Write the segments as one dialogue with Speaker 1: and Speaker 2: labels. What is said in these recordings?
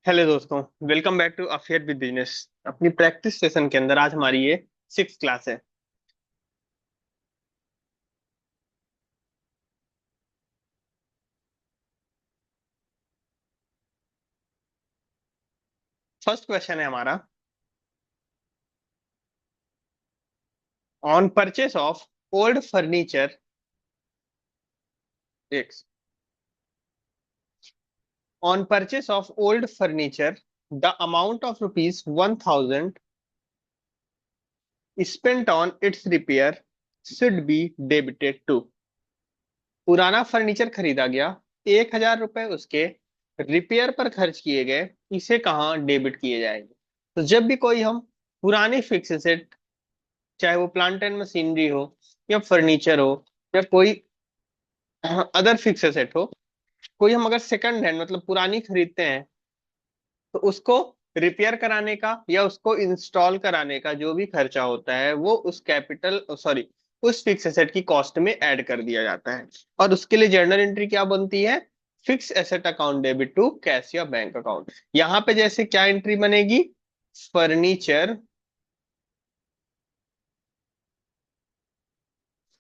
Speaker 1: Hello दोस्तों। Welcome back to affair with business. अपनी practice session के अंदर आज हमारी ये 6th क्लास है। फर्स्ट क्वेश्चन है हमारा, on purchase of old furniture. On purchase of old furniture the amount of ₹1000 spent on its repair should be debited to. पुराना फर्नीचर खरीदा गया, 1000 रुपए उसके रिपेयर पर खर्च किए गए, इसे कहाँ डेबिट किए जाएंगे? तो जब भी कोई हम पुरानी फिक्स एसेट, चाहे वो प्लांट एंड मशीनरी हो या फर्नीचर हो या कोई अदर फिक्स एसेट हो, कोई हम अगर सेकंड हैंड मतलब पुरानी खरीदते हैं तो उसको रिपेयर कराने का या उसको इंस्टॉल कराने का जो भी खर्चा होता है वो उस कैपिटल सॉरी उस फिक्स एसेट की कॉस्ट में ऐड कर दिया जाता है। और उसके लिए जर्नल एंट्री क्या बनती है? Fix asset account debit to cash या बैंक अकाउंट। यहाँ पे जैसे क्या एंट्री बनेगी? Furniture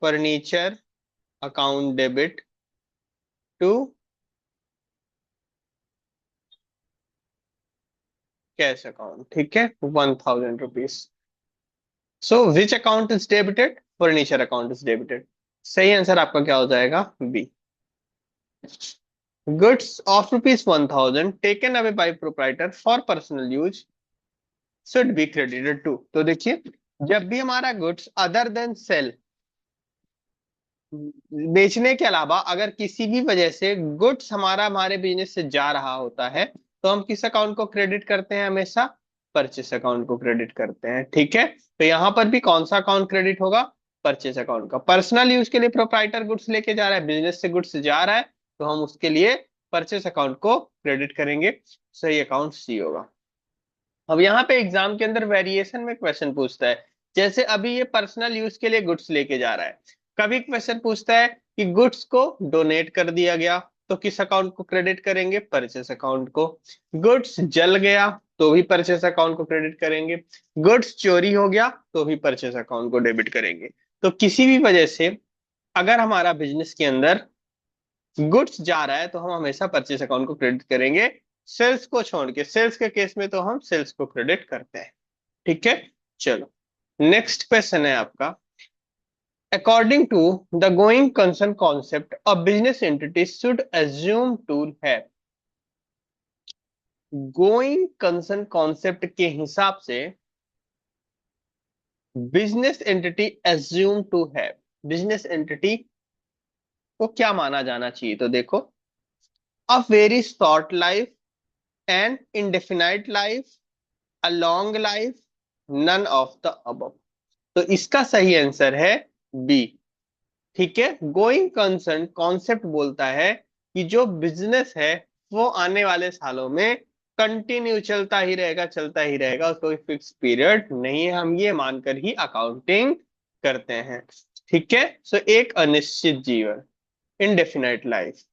Speaker 1: furniture account debit to cash account. ठीक है, ₹1000। So which account is debited? Furniture account is debited. सही आंसर आपका क्या हो जाएगा? B. Goods of ₹1000 taken away by proprietor for personal use should be credited to. तो देखिए, जब भी हमारा गुड्स अदर देन सेल, बेचने के अलावा अगर किसी भी वजह से गुड्स हमारा हमारे बिजनेस से जा रहा होता है तो हम किस अकाउंट को क्रेडिट करते हैं? हमेशा परचेस अकाउंट को क्रेडिट करते हैं। ठीक है, तो यहां पर भी कौन सा अकाउंट क्रेडिट होगा? परचेस अकाउंट का। पर्सनल यूज के लिए प्रोप्राइटर गुड्स लेके जा रहा है, बिजनेस से गुड्स जा रहा है, तो हम उसके लिए परचेस अकाउंट को क्रेडिट करेंगे। सही अकाउंट सी होगा। अब यहाँ पे एग्जाम के अंदर वेरिएशन में क्वेश्चन पूछता है, जैसे अभी ये पर्सनल यूज के लिए गुड्स लेके जा रहा है। कभी क्वेश्चन पूछता है कि गुड्स को डोनेट कर दिया गया तो किस अकाउंट को क्रेडिट करेंगे? परचेस अकाउंट को। गुड्स जल गया तो भी परचेस अकाउंट को क्रेडिट करेंगे। गुड्स चोरी हो गया तो भी परचेस अकाउंट को डेबिट करेंगे। तो किसी भी वजह से अगर हमारा बिजनेस के अंदर गुड्स जा रहा है तो हम हमेशा परचेस अकाउंट को क्रेडिट करेंगे। सेल्स को छोड़ के, सेल्स के केस में तो हम सेल्स को क्रेडिट करते हैं। ठीक है, चलो नेक्स्ट क्वेश्चन है आपका। According to the going concern concept a business entity should assume to have. Going concern concept के हिसाब से business entity assume to have, business entity को क्या माना जाना चाहिए? तो देखो, a very short life, an indefinite life, a long life, none of the above. तो इसका सही आंसर है बी। ठीक है, गोइंग कंसर्न कॉन्सेप्ट बोलता है कि जो बिजनेस है वो आने वाले सालों में कंटिन्यू चलता ही रहेगा, चलता ही रहेगा, उसका कोई फिक्स पीरियड नहीं है, हम ये मानकर ही अकाउंटिंग करते हैं। ठीक है, सो एक अनिश्चित जीवन, इनडेफिनाइट लाइफ।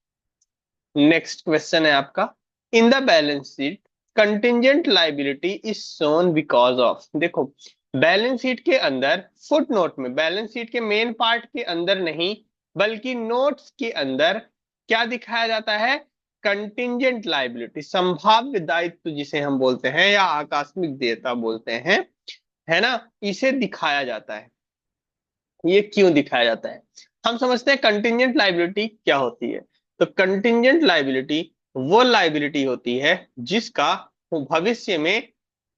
Speaker 1: नेक्स्ट क्वेश्चन है आपका, in the balance sheet contingent liability is shown because of. देखो, बैलेंस शीट के अंदर फुट नोट में, बैलेंस शीट के मेन पार्ट के अंदर नहीं बल्कि नोट्स के अंदर क्या दिखाया जाता है? कंटिंजेंट लाइबिलिटी, संभाव्य दायित्व जिसे हम बोलते हैं या आकस्मिक देयता बोलते हैं, है ना, इसे दिखाया जाता है। ये क्यों दिखाया जाता है? हम समझते हैं कंटिंजेंट लाइबिलिटी क्या होती है। तो कंटिंजेंट लाइबिलिटी वो लाइबिलिटी होती है जिसका भविष्य में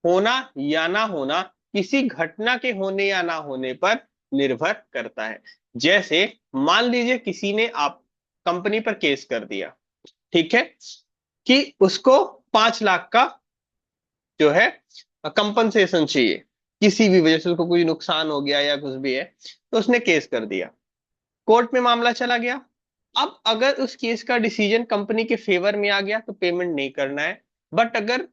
Speaker 1: होना या ना होना किसी घटना के होने या ना होने पर निर्भर करता है। जैसे मान लीजिए किसी ने आप कंपनी पर केस कर दिया, ठीक है, कि उसको 5 लाख का जो है कंपनसेशन चाहिए, किसी भी वजह से उसको कोई नुकसान हो गया या कुछ भी है, तो उसने केस कर दिया, कोर्ट में मामला चला गया। अब अगर उस केस का डिसीजन कंपनी के फेवर में आ गया तो पेमेंट नहीं करना है, बट अगर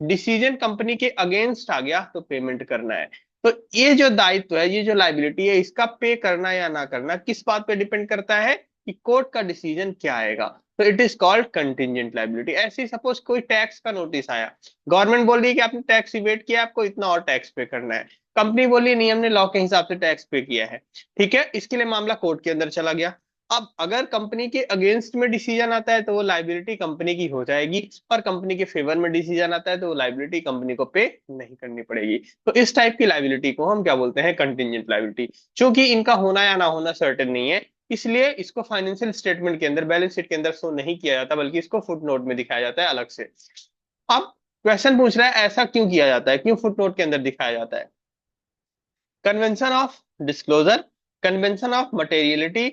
Speaker 1: डिसीजन कंपनी के अगेंस्ट आ गया तो पेमेंट करना है। तो ये जो दायित्व है, ये जो लाइबिलिटी है, इसका पे करना या ना करना किस बात पे डिपेंड करता है? कि कोर्ट का डिसीजन क्या आएगा। तो it is called contingent liability. ऐसे ही सपोज कोई टैक्स का नोटिस आया, गवर्नमेंट बोल रही है कि आपने टैक्स इवेट किया, आपको इतना और टैक्स पे करना है, कंपनी बोली नहीं हमने लॉ के हिसाब से टैक्स पे किया है, ठीक है, इसके लिए मामला कोर्ट के अंदर चला गया। अब अगर कंपनी के अगेंस्ट में डिसीजन आता है तो वो लाइबिलिटी कंपनी की हो जाएगी, और कंपनी के फेवर में डिसीजन आता है तो वो लाइबिलिटी कंपनी को पे नहीं करनी पड़ेगी। तो इस टाइप की लाइबिलिटी को हम क्या बोलते हैं, कंटिजेंट लाइबिलिटी। क्योंकि इनका होना या ना होना सर्टेन नहीं है, इसलिए इसको फाइनेंशियल स्टेटमेंट के अंदर, बैलेंस शीट के अंदर शो नहीं किया जाता, बल्कि इसको फुट नोट में दिखाया जाता है अलग से। अब क्वेश्चन पूछ रहा है ऐसा क्यों किया जाता है, क्यों फुट नोट के अंदर दिखाया जाता है? Convention of disclosure, convention of materiality,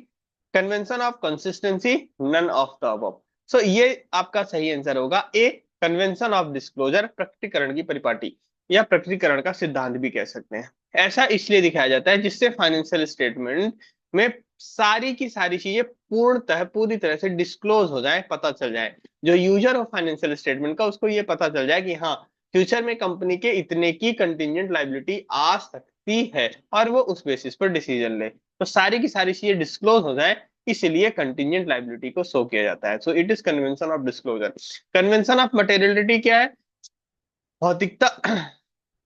Speaker 1: convention of consistency, none of the above. So ये आपका सही आंसर होगा ए, कन्वेंशन ऑफ डिस्क्लोजर, प्रकटीकरण की परिपाटी या प्रकटीकरण का सिद्धांत भी कह सकते हैं। ऐसा इसलिए दिखाया जाता है जिससे फाइनेंशियल स्टेटमेंट में सारी की सारी चीजें पूर्णतः पूरी तरह से डिस्क्लोज हो जाए, पता चल जाए। जो यूजर हो फाइनेंशियल स्टेटमेंट का, उसको ये पता चल जाए कि हाँ, फ्यूचर में कंपनी के इतने की कंटिजेंट लायबिलिटी आ सकती है, और वो उस बेसिस पर डिसीजन ले। तो सारी की सारी चीजें डिस्क्लोज हो जाए, इसलिए कंटिजेंट लायबिलिटी को शो किया जाता है। So it is convention of disclosure. Convention of materiality क्या है? भौतिकता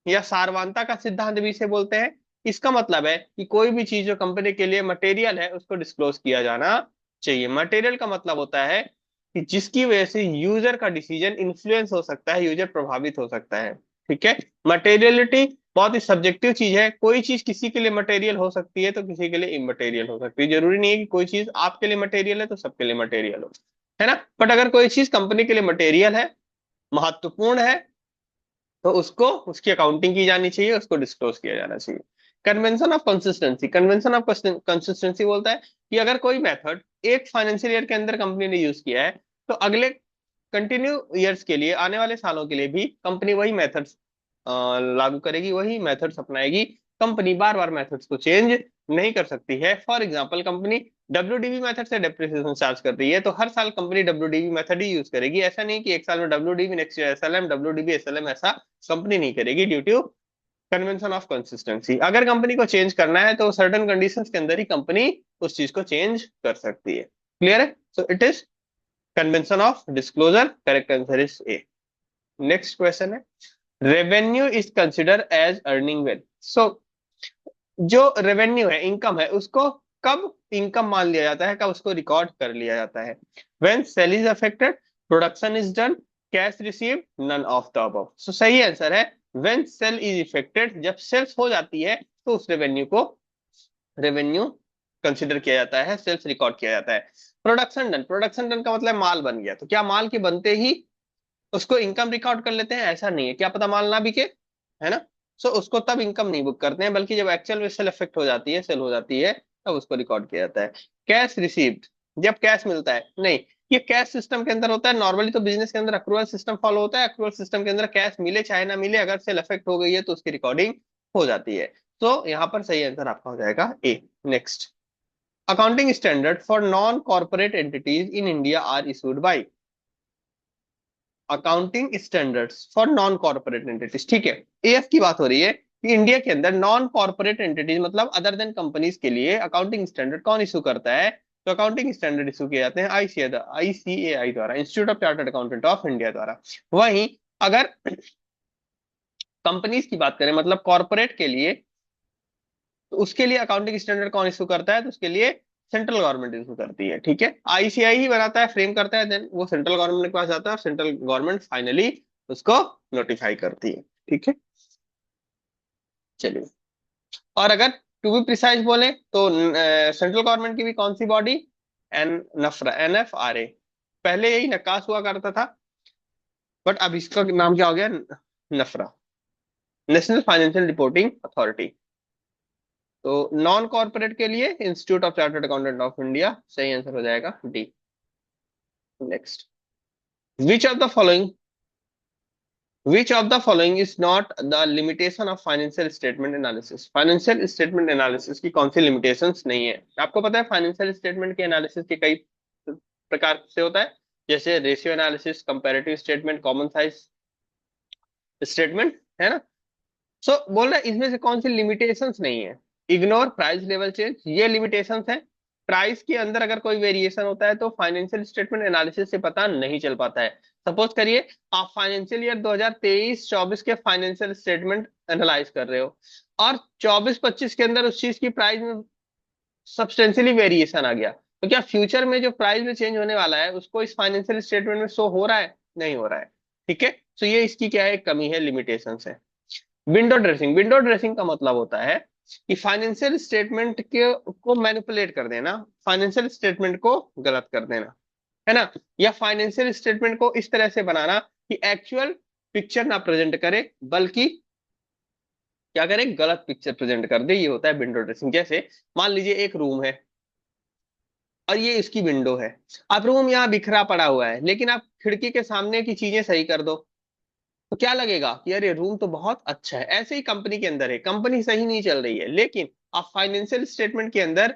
Speaker 1: या सारवांता का सिद्धांत भी इसे बोलते हैं। इसका मतलब है कि कोई भी चीज जो कंपनी के लिए मटेरियल है उसको डिस्क्लोज किया जाना चाहिए। मटेरियल का मतलब होता है कि जिसकी वजह से यूजर का डिसीजन इन्फ्लुएंस हो सकता है, यूजर प्रभावित हो सकता है, ठीक है। मटेरियलिटी बहुत ही सब्जेक्टिव चीज है, कोई चीज किसी के लिए मटेरियल हो सकती है तो किसी के लिए इमटेरियल हो सकती है। जरूरी नहीं है कि कोई चीज आपके लिए मटेरियल है तो सबके लिए मटेरियल हो, है ना। बट अगर कोई चीज कंपनी के लिए मटेरियल है, महत्वपूर्ण है, तो उसको उसकी अकाउंटिंग की जानी चाहिए, उसको डिस्क्लोज किया जाना चाहिए। Convention of consistency, convention of consistency बोलता है कि अगर कोई मेथड एक फाइनेंशियल ईयर के अंदर कंपनी ने यूज किया है, तो अगले कंटिन्यू ईयर्स के लिए, आने वाले सालों के लिए भी कंपनी वही मेथड्स लागू करेगी, वही मेथड्स अपनाएगी। कंपनी बार बार मेथड्स को चेंज नहीं कर सकती है। For example company WDV method से डेप्रिसिएशन चार्ज कर रही है, तो हर साल कंपनी डब्ल्यूडीबी मेथड ही यूज करेगी। ऐसा नहीं कि एक साल में WDV, next year SLM, WDV SLM, ऐसा कंपनी नहीं करेगी due to convention of consistency. अगर कंपनी को चेंज करना है तो सर्टेन कंडीशंस के अंदर ही कंपनी उस चीज को चेंज कर सकती है। क्लियर है? So it is convention of disclosure. Correct answer is A. Next question है, revenue is consider as earning wealth. So जो रेवेन्यू है, इनकम है, उसको कब इनकम मान लिया जाता है, कब उसको रिकॉर्ड कर लिया जाता है? When sale is affected, production is done, cash receive, none of the above. So सही आंसर है व्हेन सेल इज इफेक्टेड। जब सेल्स हो जाती है तो उस रेवेन्यू को रेवेन्यू कंसिडर किया जाता है, सेल्स रिकॉर्ड किया जाता है। प्रोडक्शन डन, प्रोडक्शन डन का मतलब माल बन गया, तो क्या माल के बनते ही उसको इनकम रिकॉर्ड कर लेते हैं? ऐसा नहीं है, क्या पता माल ना बिके, है ना। सो उसको तब इनकम नहीं बुक करते हैं, बल्कि जब एक्चुअल में सेल इफेक्ट हो जाती है, सेल हो जाती है, तब उसको रिकॉर्ड किया जाता है। कैश रिसीव्ड, जब कैश मिलता है, नहीं, ये कैश सिस्टम के अंदर होता है। नॉर्मली तो बिजनेस के अंदर अक्रूवल सिस्टम फॉलो होता है, अक्रूवल सिस्टम के अंदर कैश मिले चाहे ना मिले, अगर सेल इफेक्ट हो गई है तो उसकी रिकॉर्डिंग हो जाती है। तो यहाँ पर सही आंसर आपका हो जाएगा A. Next, accounting standard for non corporate entities in India are issued by. Accounting standards for non corporate entities, ठीक है, एएफ की बात हो रही है कि इंडिया के अंदर नॉन कॉर्पोरेट एंटिटीज मतलब अदर देन कंपनीज के लिए अकाउंटिंग स्टैंडर्ड कौन इशू करता है? तो अकाउंटिंग स्टैंडर्ड इशू किए जाते हैं आईसीएआई द्वारा, institute of chartered accountant of India द्वारा। वहीं अगर कंपनीज की बात करें, मतलब कॉर्पोरेट के लिए, तो उसके लिए अकाउंटिंग स्टैंडर्ड कौन इशू करता है? तो उसके लिए सेंट्रल गवर्नमेंट इशू करती है, ठीक है। आईसीआई ही बनाता है, फ्रेम करता है, देन वो सेंट्रल गवर्नमेंट के पास जाता है, और सेंट्रल गवर्नमेंट फाइनली उसको नोटिफाई करती है, ठीक है। चलिए, और अगर टू बी प्रिसाइज बोले तो सेंट्रल गवर्नमेंट की भी कौन सी बॉडी? एन नफरा, NFRA। पहले यही नकाश हुआ करता था, बट अब इसका नाम क्या हो गया? नफरा, नेशनल फाइनेंशियल रिपोर्टिंग अथॉरिटी। तो नॉन कॉर्पोरेट के लिए institute of chartered accountant of India, सही आंसर हो जाएगा D. Next, which of the following, which of the following is not the limitation of financial statement analysis. Financial statement analysis की कौन सी limitations नहीं है? आपको पता है फाइनेंशियल स्टेटमेंट के एनालिसिस के कई प्रकार से होता है, जैसे ratio analysis, comparative statement, common size statement, है ना। सो बोल रहा है इसमें से कौन सी लिमिटेशंस नहीं है? इग्नोर प्राइस लेवल चेंज, ये लिमिटेशंस है। प्राइस के अंदर अगर कोई वेरिएशन होता है तो फाइनेंशियल स्टेटमेंट एनालिसिस से पता नहीं चल पाता है। सपोज करिए आप फाइनेंशियल ईयर 2023-24 के फाइनेंशियल स्टेटमेंट एनालाइज कर रहे हो, और 24-25 के अंदर उस चीज की प्राइस में सब्सटेंशियली वेरिएशन आ गया, तो क्या फ्यूचर में जो प्राइस में चेंज होने वाला है उसको इस फाइनेंशियल स्टेटमेंट में शो हो रहा है? नहीं हो रहा है। ठीक है, तो ये इसकी क्या है, कमी है, लिमिटेशन है। विंडो ड्रेसिंग, विंडो ड्रेसिंग का मतलब होता है कि फाइनेंशियल स्टेटमेंट के को मैनिपुलेट कर देना, फाइनेंशियल स्टेटमेंट को गलत कर देना, है ना, या फाइनेंशियल स्टेटमेंट को इस तरह से बनाना कि एक्चुअल पिक्चर ना प्रेजेंट करे, बल्कि क्या करे, गलत पिक्चर प्रेजेंट कर दे। ये होता है विंडो ड्रेसिंग। जैसे मान लीजिए एक रूम है और ये इसकी विंडो है। अब रूम यहाँ बिखरा पड़ा हुआ है, लेकिन आप खिड़की के सामने की चीजें सही कर दो तो क्या लगेगा कि अरे रूम तो बहुत अच्छा है। ऐसे ही कंपनी के अंदर है, कंपनी सही नहीं चल रही है, लेकिन आप फाइनेंशियल स्टेटमेंट के अंदर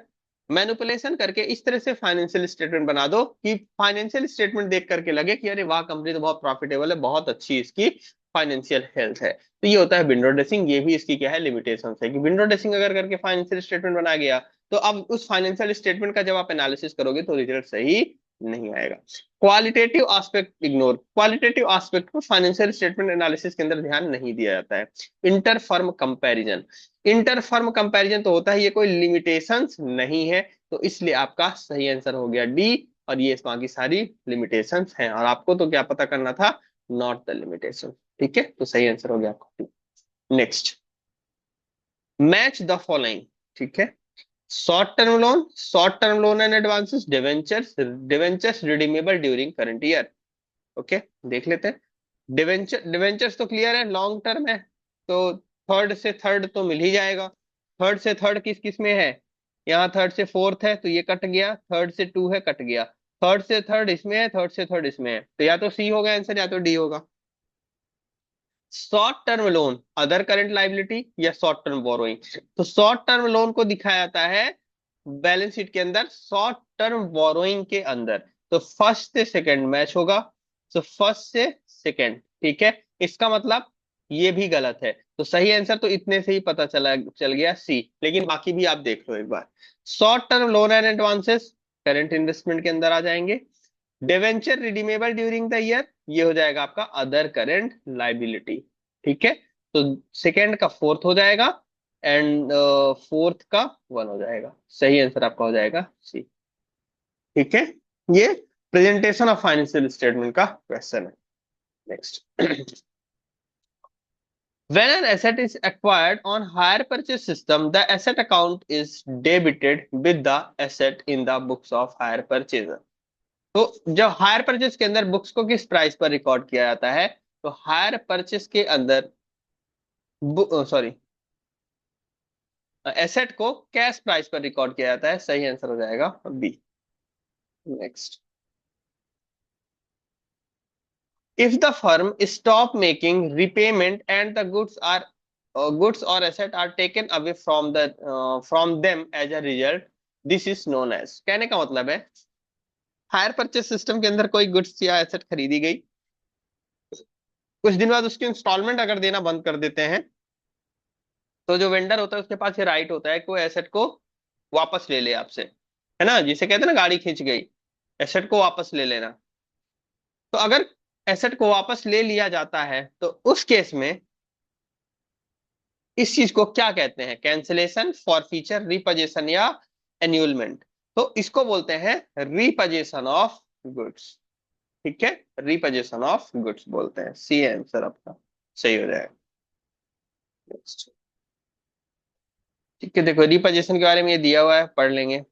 Speaker 1: मैनिपुलेशन करके इस तरह से फाइनेंशियल स्टेटमेंट बना दो कि फाइनेंशियल स्टेटमेंट देख करके लगे कि अरे वाह, कंपनी तो बहुत प्रॉफिटेबल है, बहुत अच्छी इसकी फाइनेंशियल हेल्थ है। तो ये होता है विंडो ड्रेसिंग। ये भी इसकी क्या है, लिमिटेशन है कि विंडो ड्रेसिंग अगर करके फाइनेंशियल स्टेटमेंट बना गया तो अब उस फाइनेंशियल स्टेटमेंट का जब आप एनालिसिस करोगे तो रिजल्ट सही नहीं आएगा। Qualitative aspect ignore, qualitative aspect को फाइनेंशियल स्टेटमेंट एनालिसिस के अंदर ध्यान नहीं दिया जाता है। Inter firm comparison, inter firm comparison तो होता है, ये कोई लिमिटेशंस नहीं है, तो इसलिए आपका सही आंसर हो गया डी। और ये बाकी सारी लिमिटेशंस हैं, और आपको तो क्या पता करना था, नॉट द लिमिटेशन। ठीक है, तो सही आंसर हो गया आपका। Next, match the following. ठीक है, short term loan, short term loan and advances, debentures, debentures redeemable during current year. Okay, देख लेते हैं। डिवेंचर्स तो क्लियर है, लॉन्ग टर्म है, तो थर्ड से थर्ड तो मिल ही जाएगा। थर्ड से थर्ड किस किस में है, यहाँ थर्ड से फोर्थ है तो ये कट गया, थर्ड से टू है कट गया, थर्ड से थर्ड इसमें है, थर्ड से थर्ड इसमें है, तो या तो सी होगा आंसर या तो डी होगा। Short term loan, other current liability या शॉर्ट टर्म बोरोइंग। तो शॉर्ट टर्म लोन को दिखाया जाता है बैलेंस शीट के अंदर शॉर्ट टर्म बोरोइंग के अंदर, तो फर्स्ट से सेकंड मैच होगा, तो फर्स्ट से सेकंड। ठीक है, इसका मतलब ये भी गलत है, तो सही आंसर तो इतने से ही पता चल गया सी, लेकिन बाकी भी आप देख लो एक बार। Short term loan and advances current investment के अंदर आ जाएंगे। Debenture redeemable during the year, ये हो जाएगा आपका अदर करंट लाइबिलिटी। ठीक है, तो सेकंड का फोर्थ हो जाएगा, एंड फोर्थ का वन हो जाएगा। सही आंसर आपका हो जाएगा सी। ठीक है, ये प्रेजेंटेशन ऑफ फाइनेंशियल स्टेटमेंट का क्वेश्चन है। Next, when an asset is acquired on hire purchase system, the asset account is debited with the asset in the books of hire purchaser। तो जब हायर परचेस के अंदर books को किस price पर record किया जाता है, तो हायर परचेस के अंदर सॉरी, एसेट को कैश प्राइस पर रिकॉर्ड किया जाता है। सही आंसर हो जाएगा B. Next, if the firm stop making repayment and the goods or asset are taken away from them as a result, this is known as. कहने का मतलब है हायर परचेस सिस्टम के अंदर कोई गुड्स या एसेट खरीदी गई, कुछ दिन बाद उसकी इंस्टॉलमेंट अगर देना बंद कर देते हैं, तो जो वेंडर होता है उसके पास ये राइट होता है कि वो एसेट को वापस ले ले आपसे, है ना, जिसे कहते हैं ना गाड़ी खींच गई, एसेट को वापस ले लेना। तो अगर एसेट को वापस ले लिया जाता है तो उस केस में इस चीज को क्या कहते हैं, कैंसिलेशन, फॉरफीचर, रिपोजेशन या एन्यूलमेंट। तो इसको बोलते हैं रिपोजेशन ऑफ गुड्स। ठीक है, रिपोजेशन ऑफ गुड्स बोलते हैं। सी आंसर आपका सही हो जाएगा। Next. ठीक है, देखो रिपोजिशन के बारे में ये दिया हुआ है, पढ़ लेंगे।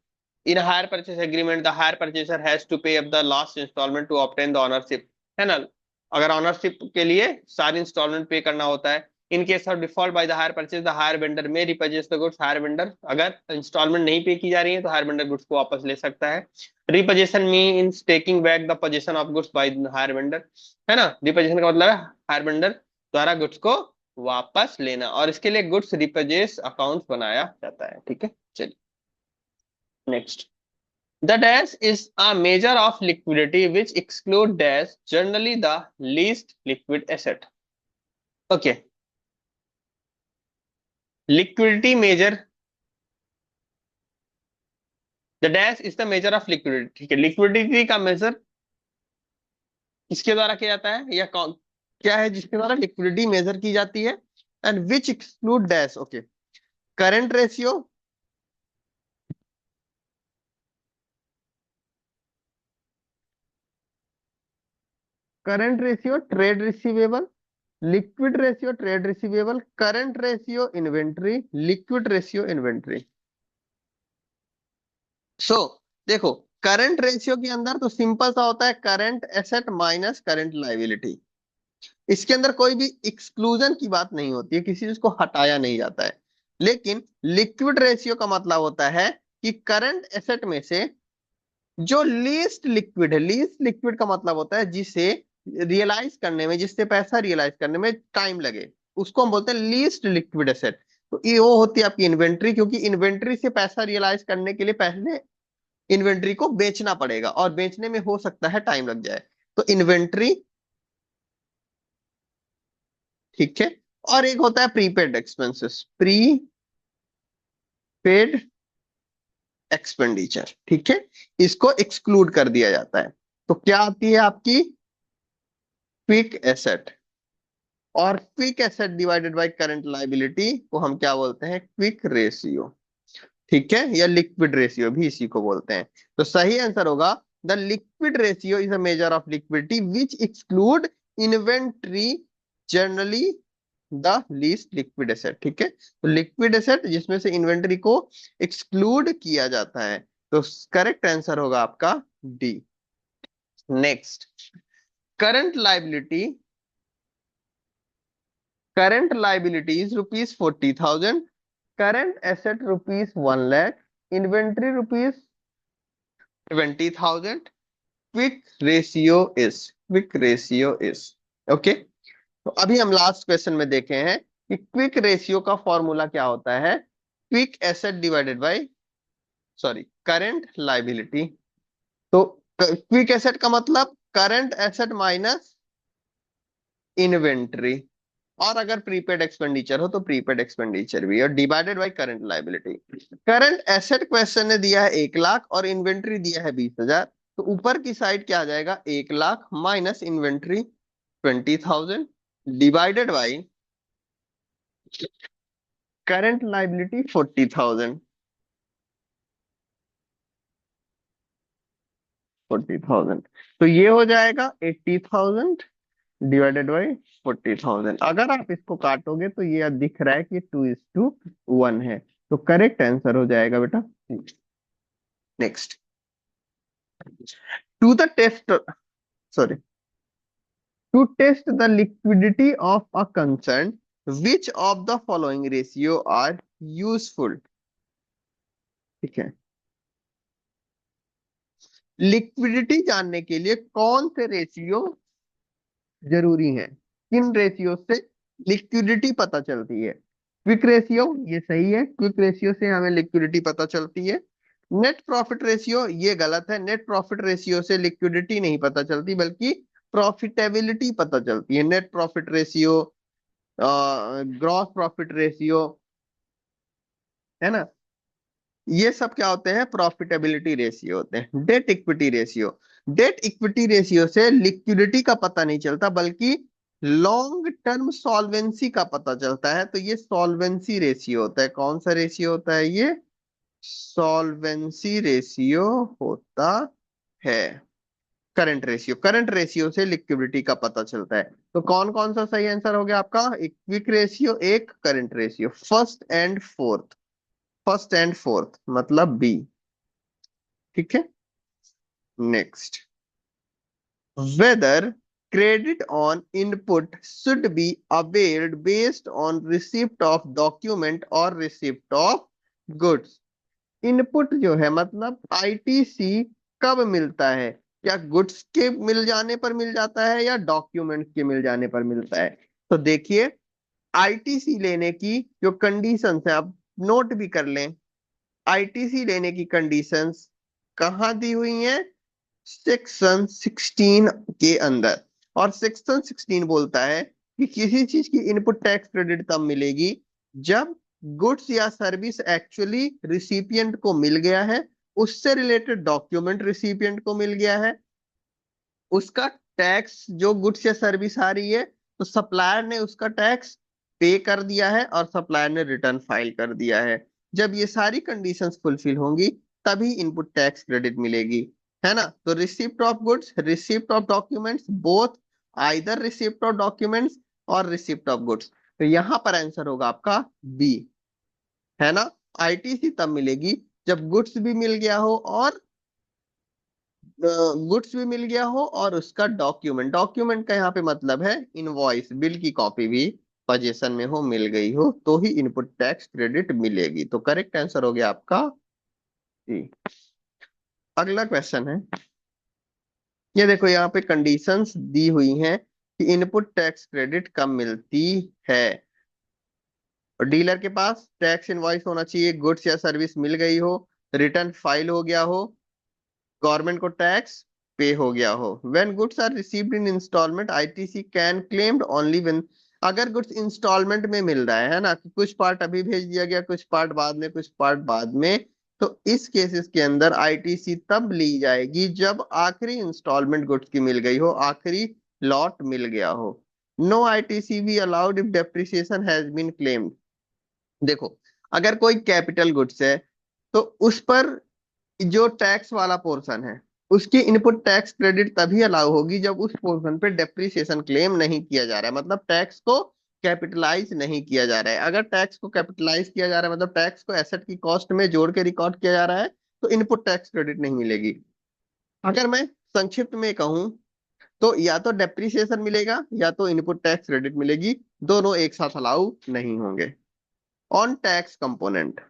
Speaker 1: In hire purchase agreement the hire purchaser has to pay up the last instalment to obtain the ownership, है ना। अगर ऑनरशिप के लिए सारी इंस्टॉलमेंट पे करना होता है। In case of default by the hire purchase the hire vendor may repurchase the goods, hire vendor अगर इंस्टॉलमेंट नहीं पे की जा रही है तो हायर वेंडर गुड्स को वापस ले सकता है। Reposition means taking back the position of goods by higher vendor, है ना। रिपोजिशन का मतलब है हायर वेंडर द्वारा गुड्स को वापस लेना, और इसके लिए गुड्स रिपर्चेस अकाउंट बनाया जाता है। ठीक है, चलिए next. The dash is a measure of liquidity which exclude dash, generally the least liquid asset. Okay, liquidity measure the dash is the measure of liquidity. ठीक है, लिक्विडिटी का मेजर किसके द्वारा किया जाता है, या कौन क्या है जिसके द्वारा लिक्विडिटी मेजर की जाती है। And which exclude dash. Okay, current ratio, current ratio trade receivable, liquid ratio trade receivable, current ratio inventory, liquid ratio inventory. So देखो, करंट रेशियो के अंदर तो सिंपल सा होता है current asset minus current liability. इसके अंदर कोई भी एक्सक्लूजन की बात नहीं होती है, किसी चीज को हटाया नहीं जाता है। लेकिन लिक्विड रेशियो का मतलब होता है कि करंट एसेट में से जो लीस्ट लिक्विड है, लीस्ट लिक्विड का मतलब होता है जिसे रियलाइज करने में, जिससे पैसा रियलाइज करने में टाइम लगे, उसको हम बोलते हैं लीस्ट लिक्विड एसेट। तो ये वो होती है आपकी इन्वेंट्री, क्योंकि इन्वेंट्री से पैसा रियलाइज करने के लिए पहले इन्वेंट्री को बेचना पड़ेगा, और बेचने में हो सकता है टाइम लग जाए। तो इन्वेंट्री, ठीक है। और एक होता है प्रीपेड एक्सपेंसेस, प्रीपेड एक्सपेंडिचर, ठीक है, इसको एक्सक्लूड कर दिया जाता है। तो क्या आती है आपकी क्विक एसेट, और quick asset divided by current liability को हम क्या बोलते हैं, क्विक रेशियो। ठीक है, या लिक्विड रेशियो भी इसी को बोलते हैं। तो सही आंसर होगा the liquid ratio is a measure of liquidity which exclude inventory generally the least liquid asset. ठीक है, तो लिक्विड एसेट जिसमें से इन्वेंट्री को एक्सक्लूड किया जाता है। तो करेक्ट आंसर होगा आपका D. Next, current liability, current liability is ₹40,000, current asset ₹1 lakh, inventory ₹20,000, quick ratio is, quick ratio is. Okay, तो अभी हम लास्ट क्वेश्चन में देखे हैं कि क्विक रेशियो का फॉर्मूला क्या होता है, quick asset divided by, sorry, current liability. तो क्विक एसेट का मतलब करंट एसेट माइनस इन्वेंट्री, और अगर प्रीपेड एक्सपेंडिचर हो तो प्रीपेड एक्सपेंडिचर भी, और divided by current liability. Current asset question ने दिया है 1 लाख और इन्वेंट्री दिया है 20,000। तो ऊपर की साइड क्या आ जाएगा, 1 lakh minus inventory 20,000 divided by current liability 40,000, 40,000। तो ये हो जाएगा 80,000 डिवाइडेड बाई 40,000। अगर आप इसको काटोगे तो ये दिख रहा है कि 2:1 है। तो करेक्ट आंसर हो जाएगा बेटा। Next, to the test, sorry, to test the liquidity of a concern which of the following ratio are useful. ठीक है, लिक्विडिटी जानने के लिए कौन से रेशियो जरूरी है, किन रेशियो से लिक्विडिटी पता चलती है। क्विक रेशियो, ये सही है, क्विक रेशियो से हमें लिक्विडिटी पता चलती है। नेट प्रॉफिट रेशियो, ये गलत है, नेट प्रॉफिट रेशियो से लिक्विडिटी नहीं पता चलती, बल्कि प्रॉफिटेबिलिटी पता चलती है। Net profit ratio, gross profit ratio, है ना, ये सब क्या होते हैं, प्रॉफिटेबिलिटी रेशियो होते हैं। Debt equity ratio, debt equity ratio से लिक्विडिटी का पता नहीं चलता, बल्कि लॉन्ग टर्म सॉल्वेंसी का पता चलता है। तो ये सॉल्वेंसी रेशियो होता है। कौन सा रेशियो होता है ये, सॉल्वेंसी रेशियो होता है। करंट रेशियो, करंट रेशियो से लिक्विडिटी का पता चलता है। तो कौन कौन सा सही आंसर हो गया आपका, एक क्विक रेशियो, एक current ratio, first and fourth, first and fourth मतलब बी। ठीक है, next, whether credit on input should be availed based on receipt of document or receipt of goods। Input जो है मतलब आईटीसी कब मिलता है, क्या गुड्स के मिल जाने पर मिल जाता है या डॉक्यूमेंट के मिल जाने पर मिलता है। तो देखिए, आईटीसी लेने की जो कंडीशंस है आप नोट भी कर लें। आईटीसी लेने की कंडीशंस कहाँ दी हुई हैं, सेक्शन 16 के अंदर। और सेक्शन 16 बोलता है कि किसी चीज की इनपुट टैक्स क्रेडिट तब मिलेगी जब गुड्स या सर्विस एक्चुअली रिसिपिएंट को मिल गया है, उससे रिलेटेड डॉक्यूमेंट रिसिपिएंट को मिल गया है, उसका टैक्स जो गुड्स या सर्विस आ रही है तो सप्लायर ने उसका टैक्स पे कर दिया है और सप्लायर ने रिटर्न फाइल कर दिया है। जब ये सारी कंडीशंस फुलफिल होंगी तभी इनपुट टैक्स क्रेडिट मिलेगी, है ना। तो receipt of goods, receipt of documents, both, either receipt of documents और रिसिप्ट ऑफ गुड्स। तो यहां पर आंसर होगा आपका बी, है ना। आईटीसी तब मिलेगी जब गुड्स भी मिल गया हो और गुड्स भी मिल गया हो और उसका डॉक्यूमेंट, डॉक्यूमेंट का यहाँ पे मतलब है इनवॉइस, बिल की कॉपी भी पोजीशन में हो, मिल गई हो, तो ही इनपुट टैक्स क्रेडिट मिलेगी। तो करेक्ट आंसर हो गया आपका जी। अगला क्वेश्चन है, ये देखो यहाँ पे कंडीशंस दी हुई हैं कि इनपुट टैक्स क्रेडिट कब मिलती है। और डीलर के पास टैक्स इनवॉइस होना चाहिए, गुड्स या सर्विस मिल गई हो, रिटर्न फाइल हो गया हो, गवर्नमेंट को टैक्स पे हो गया हो। When goods are received in instalment ITC can claimed only when, अगर गुड्स इंस्टॉलमेंट में मिल रहा है ना, कि कुछ पार्ट अभी भेज दिया गया, कुछ पार्ट बाद में, कुछ पार्ट बाद में, तो इस केसेस के अंदर आईटीसी तब ली जाएगी जब आखिरी इंस्टॉलमेंट गुड्स की मिल गई हो, आखिरी लॉट मिल गया हो। No ITC be allowed if depreciation has been claimed. देखो, अगर कोई कैपिटल गुड्स है तो उस पर जो टैक्स वाला पोर्शन है उसकी इनपुट टैक्स क्रेडिट तभी अलाउ होगी जब उस पोर्शन पे डेप्रिसिएशन क्लेम नहीं किया जा रहा है, मतलब टैक्स को कैपिटलाइज नहीं किया जा रहा है। अगर टैक्स को कैपिटलाइज किया जा रहा है, मतलब टैक्स को एसेट की कॉस्ट में जोड़ के रिकॉर्ड किया जा रहा है, तो इनपुट टैक्स क्रेडिट नहीं मिलेगी। अगर मैं संक्षिप्त में कहूं तो या तो डेप्रिसिएशन मिलेगा या तो इनपुट टैक्स क्रेडिट मिलेगी, दोनों एक साथ अलाउ नहीं होंगे। On tax component,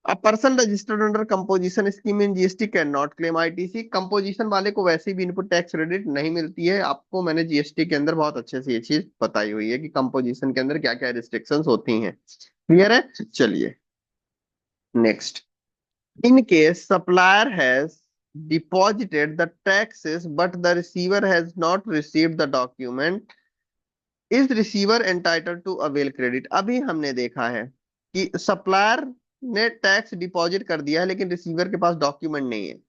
Speaker 1: a person registered under composition scheme in GST can not claim ITC. Composition वाले को वैसे भी इनपुट टैक्स क्रेडिट नहीं मिलती है, आपको मैंने जीएसटी के अंदर बहुत अच्छे से ये चीज बताई हुई है कि कंपोजिशन के अंदर क्या क्या रिस्ट्रिक्शंस होती हैं। क्लियर है, चलिए next. In case supplier has deposited the taxes but the receiver has not received the document, is receiver entitled to avail credit. अभी हमने देखा है कि सप्लायर ने टैक्स डिपॉजिट कर दिया है लेकिन रिसीवर के पास डॉक्यूमेंट नहीं है।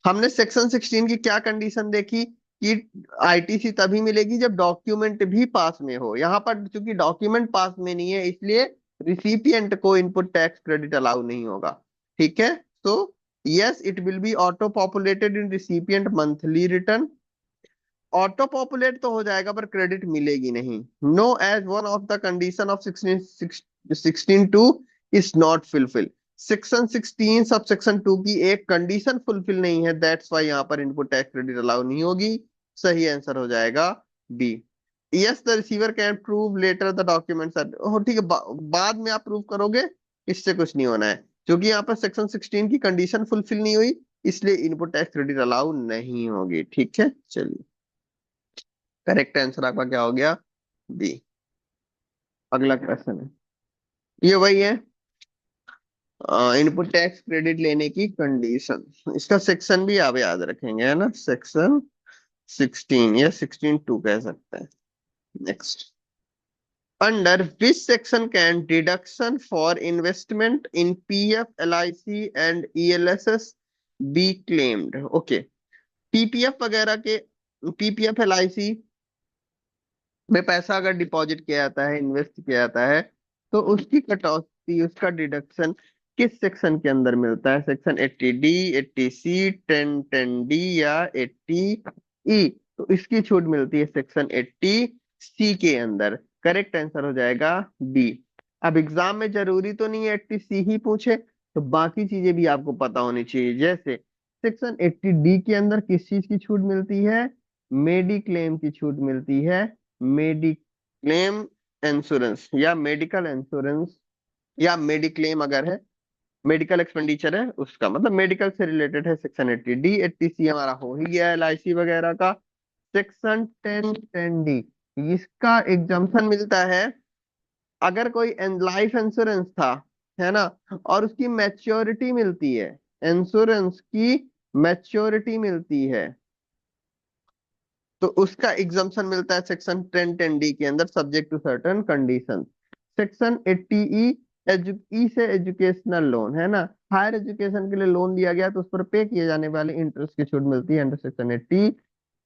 Speaker 1: हमने सेक्शन 16 की क्या कंडीशन देखी कि आईटीसी तभी मिलेगी जब डॉक्यूमेंट भी पास में हो। यहाँ पर चूंकि डॉक्यूमेंट पास में नहीं है इसलिए रिसिपिएंट को इनपुट टैक्स क्रेडिट अलाउ नहीं होगा। ठीक है, तो yes it will be auto populated in recipient monthly return. Auto populate तो हो जाएगा पर क्रेडिट मिलेगी नहीं। No as one of the condition of 16(2) is not fulfil. Section 16 sub section 2 की एक कंडीशन फुलफिल नहीं है, दैट्स वाई यहाँ पर इनपुट टैक्स क्रेडिट अलाउ नहीं होगी। सही आंसर हो जाएगा B. Yes the receiver can prove later the documents are, हो ठीक है, बाद में आप प्रूव करोगे, इससे कुछ नहीं होना है। क्योंकि यहाँ पर सेक्शन 16 की कंडीशन फुलफिल नहीं हुई इसलिए इनपुट टैक्स क्रेडिट अलाउ नहीं होगी। ठीक है, चलिए करेक्ट आंसर आपका क्या हो गया, बी। अगला क्वेश्चन है, ये वही है, इनपुट टैक्स क्रेडिट लेने की कंडीशन। इसका सेक्शन भी आप याद रखेंगे, है ना, सेक्शन 16 या 16(2) कह सकते हैं। Next, under which section can deduction for investment in PF LIC and ELSS be claimed. Okay, PPF वगैरह के, पीपीएफ एलआईसी में पैसा अगर डिपॉजिट किया जाता है, इन्वेस्ट किया जाता है, तो उसकी कटौती, उसका डिडक्शन किस सेक्शन के अंदर मिलता है? सेक्शन 80D, 80C, 10(10)D या 80E? तो इसकी छूट मिलती है सेक्शन 80C के अंदर। करेक्ट आंसर हो जाएगा बी। अब एग्जाम में जरूरी तो नहीं है 80C ही पूछे, तो बाकी चीजें भी आपको पता होनी चाहिए। जैसे सेक्शन 80D के अंदर किस चीज की छूट मिलती है? मेडिक्लेम की छूट मिलती है। मेडिक्लेम इंश्योरेंस या मेडिकल इंश्योरेंस या मेडिक्लेम अगर है, मेडिकल एक्सपेंडिचर है उसका, मतलब मेडिकल से रिलेटेड है। सेक्शन 80D, 80C हमारा हो ही गया एलआईसी वगैरह का। सेक्शन 10(10)D, इसका एग्जम्पशन मिलता है अगर कोई लाइफ इंश्योरेंस था, है ना, और उसकी मैच्योरिटी मिलती है, इंश्योरेंस की मैच्योरिटी मिलती है, तो उसका एग्जम्पशन मिलता है सेक्शन 10(10)D के अंदर, subject to certain condition. Section 80E E से एजुकेशनल लोन है ना, हायर एजुकेशन के लिए लोन दिया गया तो उस पर पे किए जाने वाले इंटरेस्ट की छूट मिलती है अंडर सेक्शन 80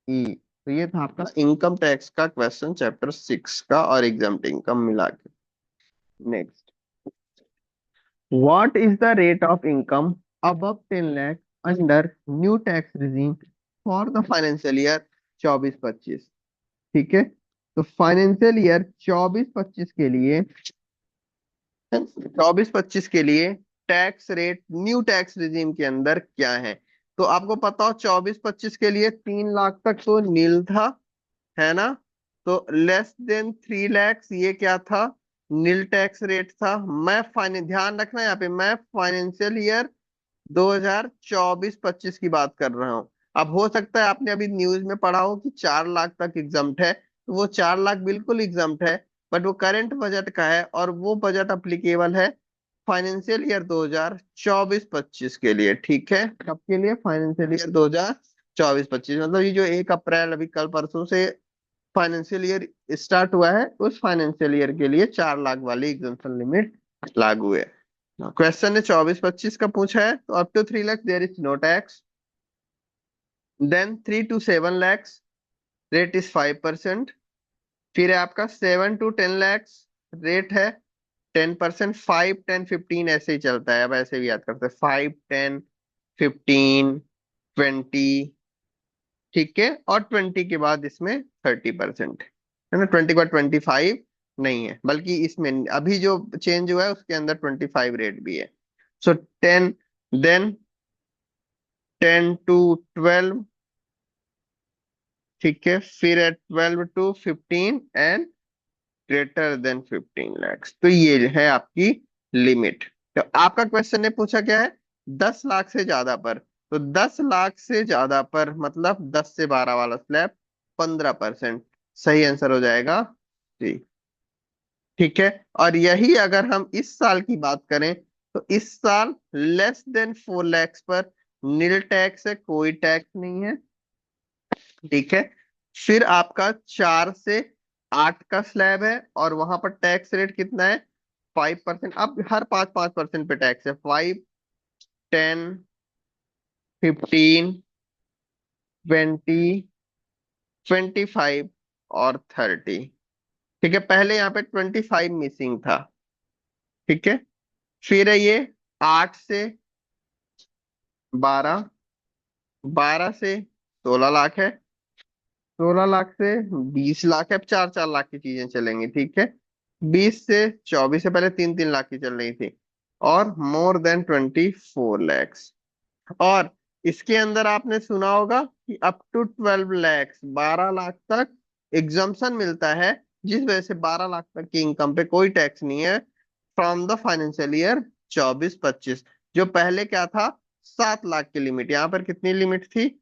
Speaker 1: ई। तो ये था आपका इनकम टैक्स का क्वेश्चन चैप्टर 6 का और एग्जाम इनकम मिला के। Next, what is the rate of income above 10 lakh under new tax regime for the financial year 24-25। ठीक है, तो फाइनेंशियल ईयर 24-25 के लिए, 24-25 के लिए tax rate new tax regime के अंदर क्या है। तो आपको पता हो 24-25 के लिए 3 लाख तक तो नील था, है ना। तो लेस देन 3 लैक्स ये क्या था, नील टैक्स रेट था। मैं फाइनेंस, ध्यान रखना यहाँ पे मैं फाइनेंशियल ईयर 2024-25 की बात कर रहा हूँ। अब हो सकता है आपने अभी न्यूज में पढ़ा हो कि 4 लाख तक एग्जम्प्ट है, तो वो 4 लाख बिल्कुल एग्जम्प्ट है, बट वो करंट बजट का है और वो बजट अप्लीकेबल है फाइनेंशियल ईयर 2024-25 के लिए। ठीक है, कब के लिए, फाइनेंशियल ईयर 2024-25, मतलब ये जो 1 अप्रैल अभी कल परसों से फाइनेंशियल ईयर स्टार्ट हुआ है, उस फाइनेंशियल ईयर के लिए 4 लाख वाली एग्जम्पशन लिमिट लागू है। क्वेश्चन ने 24-25 का पूछा है, तो up to 3 lakh there is no tax, then 3 to 7 lakhs rate is 5%, फिर है आपका 7 to 10 lakhs रेट है 10%, 5, 10, 15 ऐसे ही चलता है। अब ऐसे भी याद करते हैं 5, 10, 15, 20, ठीक है, और 20 के बाद इसमें 30% है ना, 20 के बाद 25 नहीं है, बल्कि इसमें अभी जो चेंज हुआ है उसके अंदर 25 रेट भी है। सो 10, देन 10 to 12, ठीक है, फिर है 12 to 15 and greater than 15 lakhs। तो ये है आपकी लिमिट। तो आपका क्वेश्चन ने पूछा क्या है, 10 लाख से ज्यादा पर, तो 10 लाख से ज्यादा पर मतलब 10 से 12 वाला स्लैब 15%, सही आंसर हो जाएगा जी। ठीक है, और यही अगर हम इस साल की बात करें, तो इस साल लेस देन 4 lakhs पर नील टैक्स है, कोई टैक्स नहीं है। ठीक है, फिर आपका 4 से 8 का स्लैब है और वहां पर टैक्स रेट कितना है, 5%। अब हर 5-5% पे टैक्स है, 5, 10, 15, 20, 25 और 30। ठीक है, पहले यहाँ पे 25 मिसिंग था। ठीक है, फिर है ये 8 से 12, 12 से 16 लाख है, 16 लाख से 20 लाख है। अब 4-4 लाख की चीजें चलेंगी। ठीक है, 20 से 24, से पहले 3-3 लाख की चल रही थी, और मोर देन 24 लैक्स। और इसके अंदर आपने सुना होगा कि अप टू 12 लैक्स, 12 लाख तक एग्जम्पशन मिलता है, जिस वजह से 12 लाख तक की इनकम पे कोई टैक्स नहीं है फ्रॉम द फाइनेंशियल ईयर 24-25। जो पहले क्या था, 7 लाख की लिमिट, यहाँ पर कितनी लिमिट थी,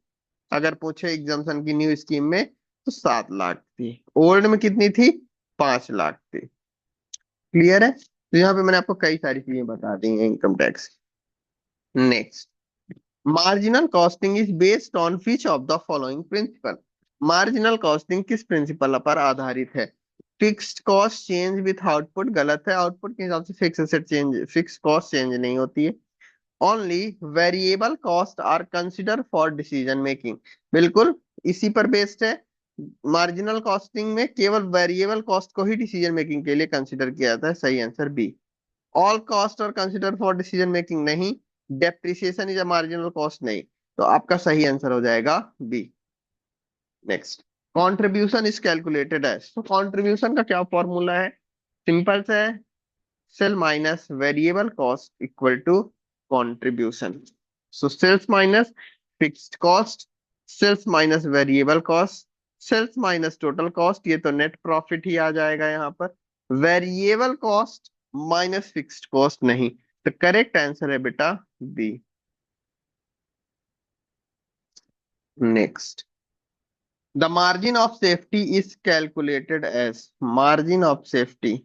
Speaker 1: अगर पूछे एग्जाम्पशन की न्यू स्कीम में, तो 7 लाख थी, ओल्ड में कितनी थी, 5 लाख थी। क्लियर है, तो यहाँ पे मैंने आपको कई सारी चीजें बता दी हैं income tax. Next, marginal costing is based on which of the following principle. Marginal costing किस प्रिंसिपल पर आधारित है, fixed cost change with output, गलत है, आउटपुट के हिसाब से fix asset change, fix cost change नहीं होती है। Only variable cost are consider for decision making, बिल्कुल इसी पर बेस्ड है। मार्जिनल कॉस्टिंग में केवल वेरिएबल कॉस्ट को ही डिसीजन मेकिंग के लिए कंसिडर किया जाता है, सही answer B. All cost are consider for decision making नहीं, depreciation is a marginal cost नहीं, तो आपका सही आंसर हो जाएगा B. Next, contribution is calculated as, तो कंट्रीब्यूशन का क्या फॉर्मूला है, सिंपल से है, sale minus variable cost equal to contribution. So sales minus fixed cost, sales minus variable cost, sales minus total cost, ये तो नेट प्रॉफिट ही आ जाएगा यहाँ पर। Variable cost minus fixed cost नहीं, तो करेक्ट आंसर है बेटा B. Next, the margin of safety is calculated as, margin of safety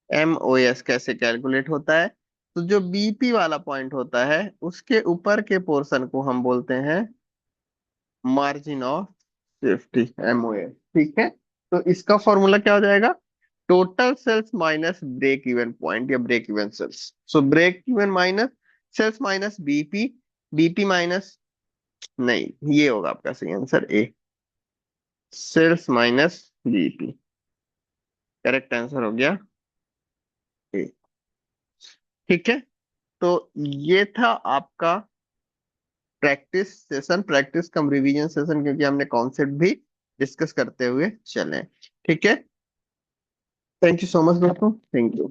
Speaker 1: MOS कैसे कैलकुलेट होता है, तो जो बीपी वाला पॉइंट होता है उसके ऊपर के पोर्शन को हम बोलते हैं मार्जिन ऑफ सेफ्टी, MOS। ठीक है, तो इसका फॉर्मूला क्या हो जाएगा, total sales minus break even point या break even sales. So break even minus sales minus BP, BP minus, नहीं ये होगा आपका सही answer A, sales minus BP. Correct answer हो गया ए। ठीक है, तो ये था आपका practice session, practice cum revision session, क्योंकि हमने कॉन्सेप्ट भी डिस्कस करते हुए चले। ठीक है, थैंक यू सो मच दोस्तों, थैंक यू।